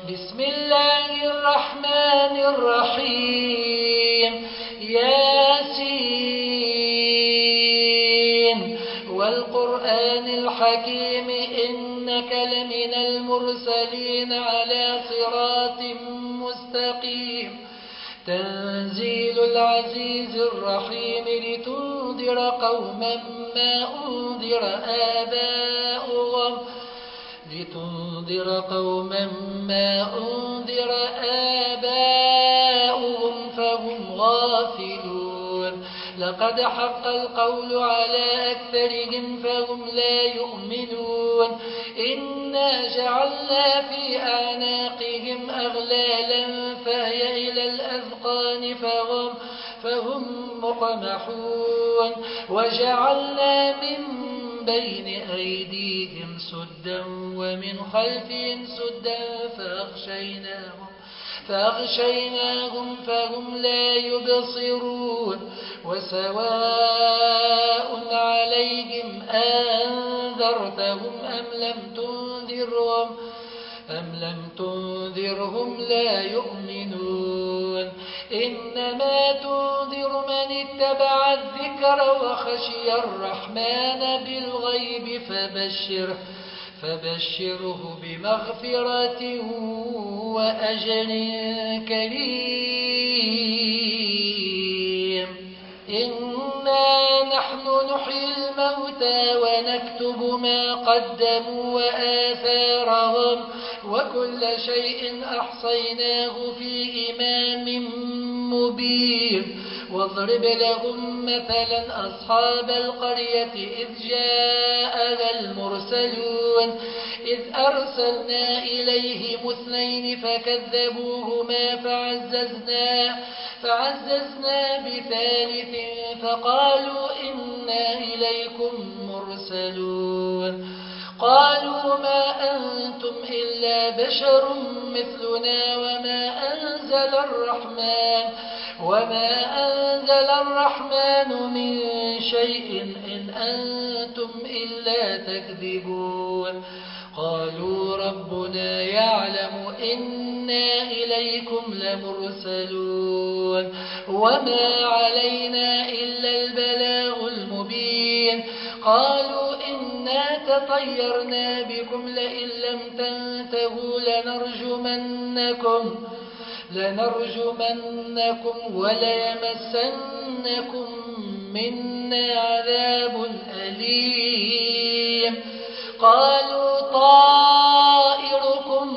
بسم الله الرحمن الرحيم ياسين والقرآن الحكيم إنك لمن المرسلين على صراط مستقيم تنزيل العزيز الرحيم لتنذر قوما ما أنذر آباؤهم فهم غافلون لقد حق القول على أكثرهم فهم لا يؤمنون إنا جعلنا في أعناقهم أغلالا فهي إلى الأذقان فهم مقمحون وجعلنا من بين أيديهم سدا ومن خلفهم سدا فأغشيناهم فهم لا يبصرون وسواء عليهم أنذرتهم أم لم تنذرهم لا يؤمنون إنما تنذر من اتبع الذكر وخشي الرحمن بالغيب فبشره بمغفرة وأجر كريم إنا نحن نحيي الموتى ونكتب ما قدموا وآثارهم وكل شيء أحصيناه في إمام مبين واضرب لهم مثلا أصحاب القرية إذ جاءها المرسلون إذ أرسلنا إليهم 2 فكذبوهما فعززنا ب3 فقالوا إنا إليكم مرسلون قالوا ما أنتم إلا بشر مثلنا وما أنزل الرحمن من شيء إن أنتم إلا تكذبون قالوا ربنا يعلم إنا إليكم لمرسلون وما علينا إلا البلاغ المبين قالوا إنا تطيرنا بكم لئن لم تنتهوا لنرجمنكم وليمسنكم منا عذاب أليم قالوا طائركم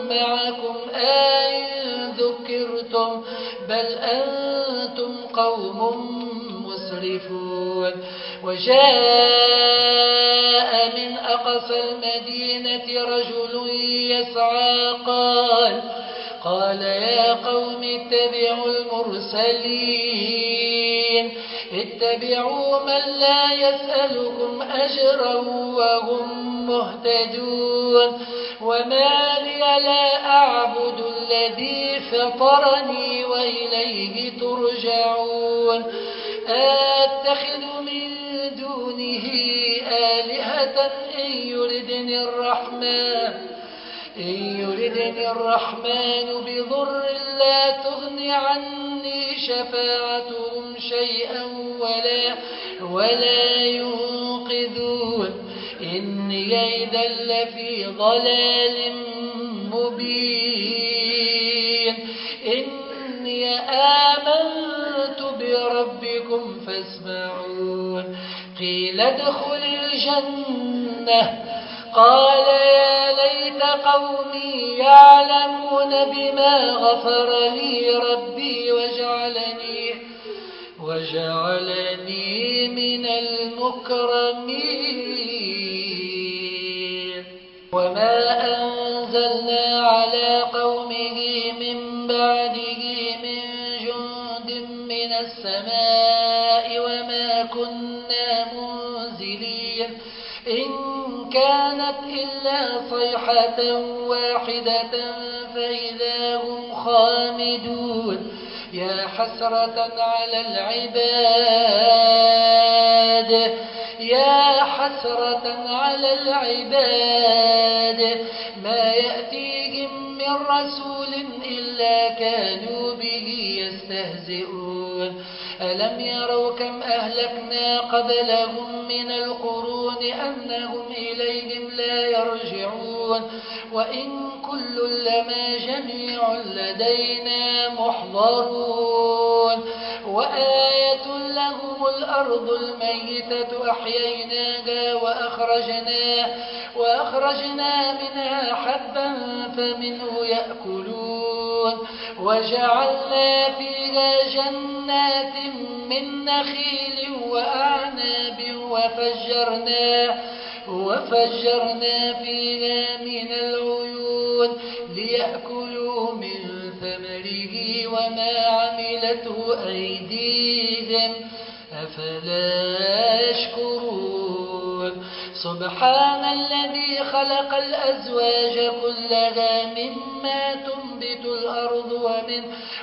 معكم إن ذكرتم بل أنتم قوم مسرفون وجاء من أقصى المدينة رجل يسعى قال يا قوم اتبعوا المرسلين اتبعوا من لا يسألكم أجرا وهم مهتدون وما لي لا أعبد الذي فطرني وإليه ترجعون أتخذ من دونه آلهة إن يردني الرحمن بضر لا تغن عني شفاعتهم شيئا ولا ينقذون إني إذا لفي ضلال مبين إني آمنت بربكم فاسمعون قيل ادخل الجنة قال يا ليت قومي يعلمون بما غفر لي ربي وجعلني من المكرمين وما أنزلنا على قومه من بعده من جند من السماء وما كنا منزلين إن كانت إلا صيحة واحدة فإذا هم خامدون يا حسرة على العباد ما يأتيهم من من رسول إلا كانوا به يستهزئون ألم يروا كم أهلكنا قبلهم من القرون أنهم إليهم لا يرجعون وإن كل لما جميع لدينا محضرون وآية لهم الأرض الميتة أحييناها وأخرجنا منها حبا فمنه يأكلون وجعلنا فيها جنات من نخيل وأعناب وفجرنا فيها من العيون ليأكلوا من ثمره وما عملته أيديهم أفلا يشكرون سبحان الذي خلق الأزواج كلها مما تنبت الأرض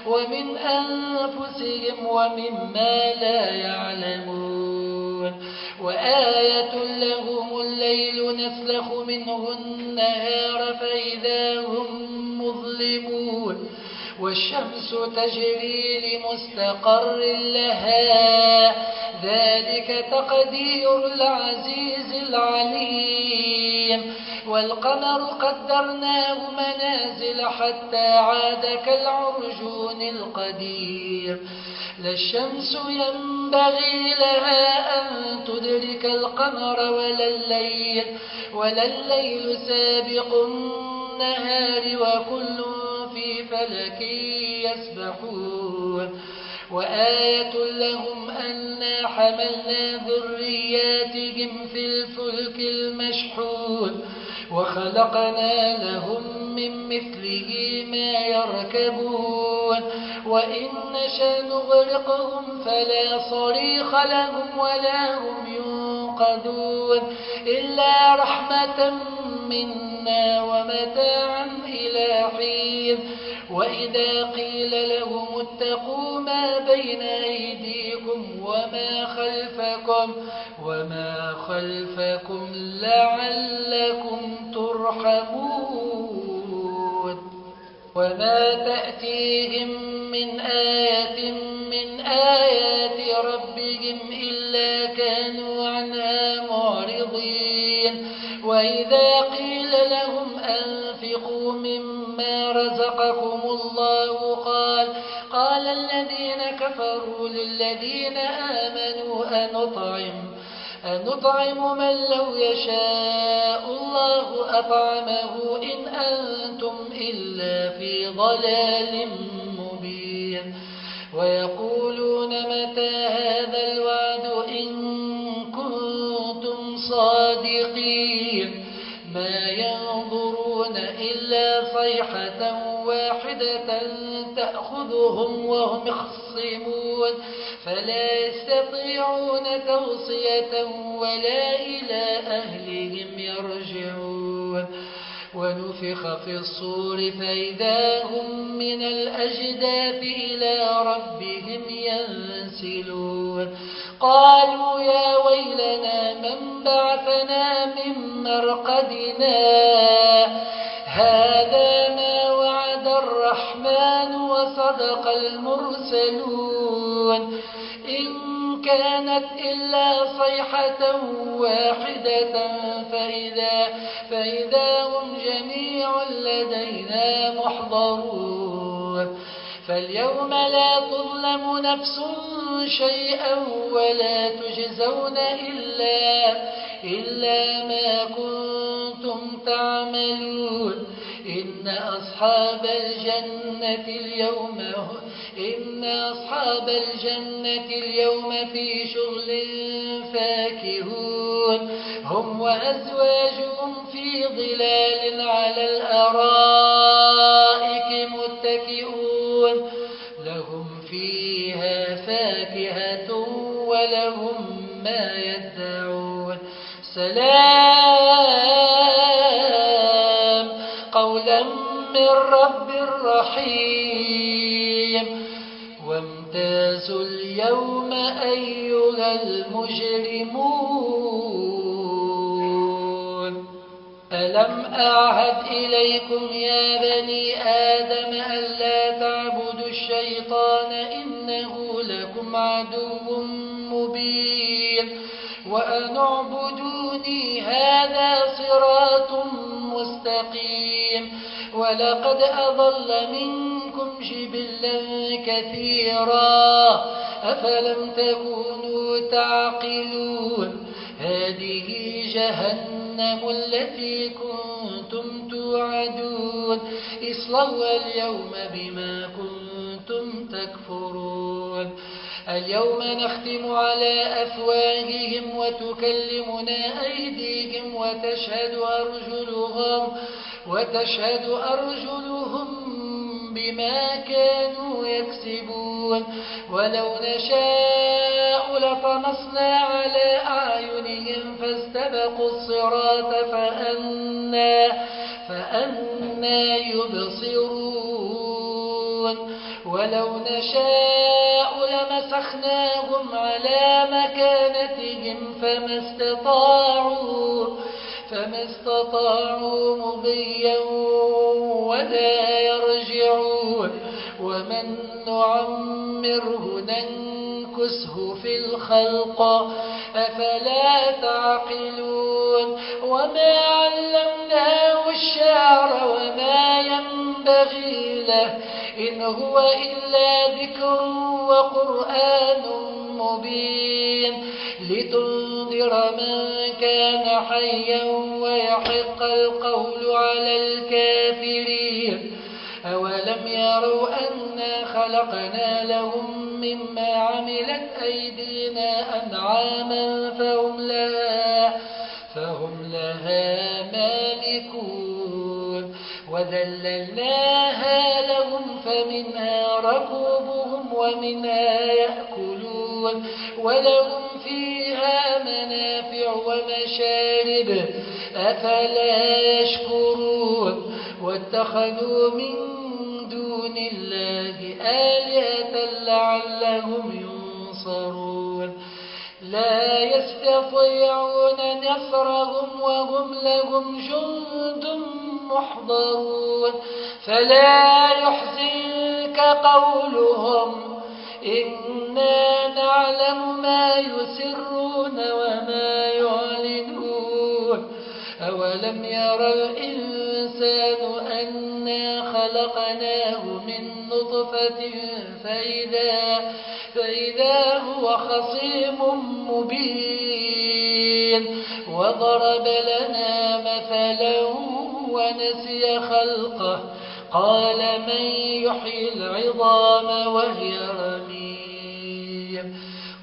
ومن أنفسهم ومما لا يعلمون وآية لهم الليل نسلخ منه النهار فإذا هم مظلمون والشمس تجري لمستقر لها ذلك تقدير العزيز العليم والقمر قدرناه منازل حتى عاد كالعرجون القدير لا الشمس ينبغي لها أن تدرك القمر ولا الليل سابق النهار وكل في فلك يسبحون وآية لهم أنا حملنا ذرياتهم في الفلك المشحون وخلقنا لهم من مثله ما يركبون وإن نشأ نغرقهم فلا صريخ لهم ولا هم ينقذون إلا رحمة منا ومتاعا إلى حين وإذا قيل لهم اتقوا ما بين أيديكم وما خلفكم لعلكم ترحمون وما تأتيهم من آية من آيات ربهم إلا كانوا عنها معرضين وإذا قيل لهم أنفقوا مما رزقكم الله قال الذين كفروا للذين آمنوا أنطعم من لو يشاء الله أطعمه إن أنتم إلا في ضلال مبين ويقولون متى هذا الوعد إن كنتم صادقين ما ينظرون إلا صيحة واحدة تأخذهم وهم يخصمون فلا يستطيعون توصية ولا إلى أهلهم يرجعون ونفخ في الصور فإذا هم من الأجداث إلى ربهم ينسلون قالوا يا ويلنا من بعثنا من مرقدنا هذا ما وعد الرحمن وصدق المرسلون إن كانت إلا صيحة واحدة فإذا هم جميع لدينا محضرون فاليوم لا تظلم نفس شيئا ولا تجزون إلا ما كنتم تعملون إن أصحاب الجنة اليوم في شغل فاكهون هم وأزواجهم في ظلال على الأرائك متكئون لهم فيها فاكهة ولهم ما يدعون سلام قولا من رب رحيم وامتازوا اليوم أيها المجرمون ألم أعهد إليكم يا بني آدم ألا تعبدوا الشيطان إنه لكم عدو مبين وأن اعبدوني هذا صراط مستقيم ولقد أضل منكم جبلا كثيرا أفلم تكونوا تعقلون هذه جهنم التي كنتم توعدون اصلوها اليوم بما كنتم تكفرون اليوم نختم على أفواههم وتكلمنا أيديهم وتشهد أرجلهم بما كانوا يكسبون ولو نشاء لطمسنا على أعينهم فاستبقوا الصراط فأنى يبصرون ولو نشاء لمسخناهم على مكانتهم فما استطاعوا مضيا ولا يرجعون ومن نعمره ننكسه في الخلق أفلا تعقلون وما علمناه الشعر وما ينبغي له إن هو إلا ذكر وقرآن مبين لتنذر من كان حيا ويحق القول على الكافرين أولم يروا أنا خلقنا لهم مما عملت أيدينا أنعاما فهم لها مالكون وذللناها لهم فمنها ركوبهم ومنها يأكلون ولهم فيها منافع ومشارب أفلا يشكرون واتخذوا من دون الله آلهة لعلهم ينصرون لا يستطيعون نصرهم وهم لهم جند محضرون فلا يحزنك قولهم إنا نعلم ما يسرون وما يعلنون أولم يرى الإنسان أنا خلقناه من نطفة فإذا هو خصيم مبين وضرب لنا مثلا ونسي خلقه قال من يحيي العظام وهي رميم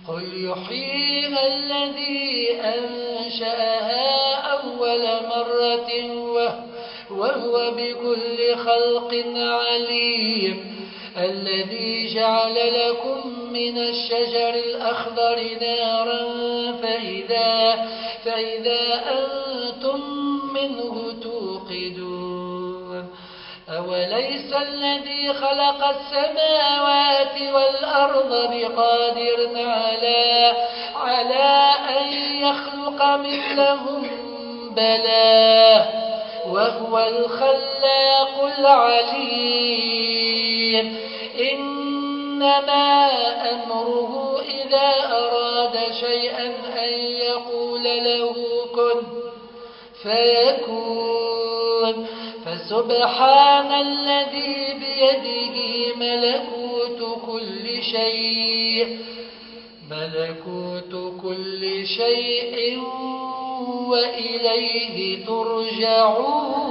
قل يحييها الذي أنشأها أول مرة وهو بكل خلق عليم الذي جعل لكم من الشجر الأخضر نارا فإذا أنتم منه توقدون أوليس الذي خلق السماوات والأرض بقادر على أن يخلق مثلهم بلى وهو الخلاق العليم إنما أمره إذا أراد شيئا أن يقول له كن فيكون فسبحان الذي بيده ملكوت كل شيء وإليه ترجعون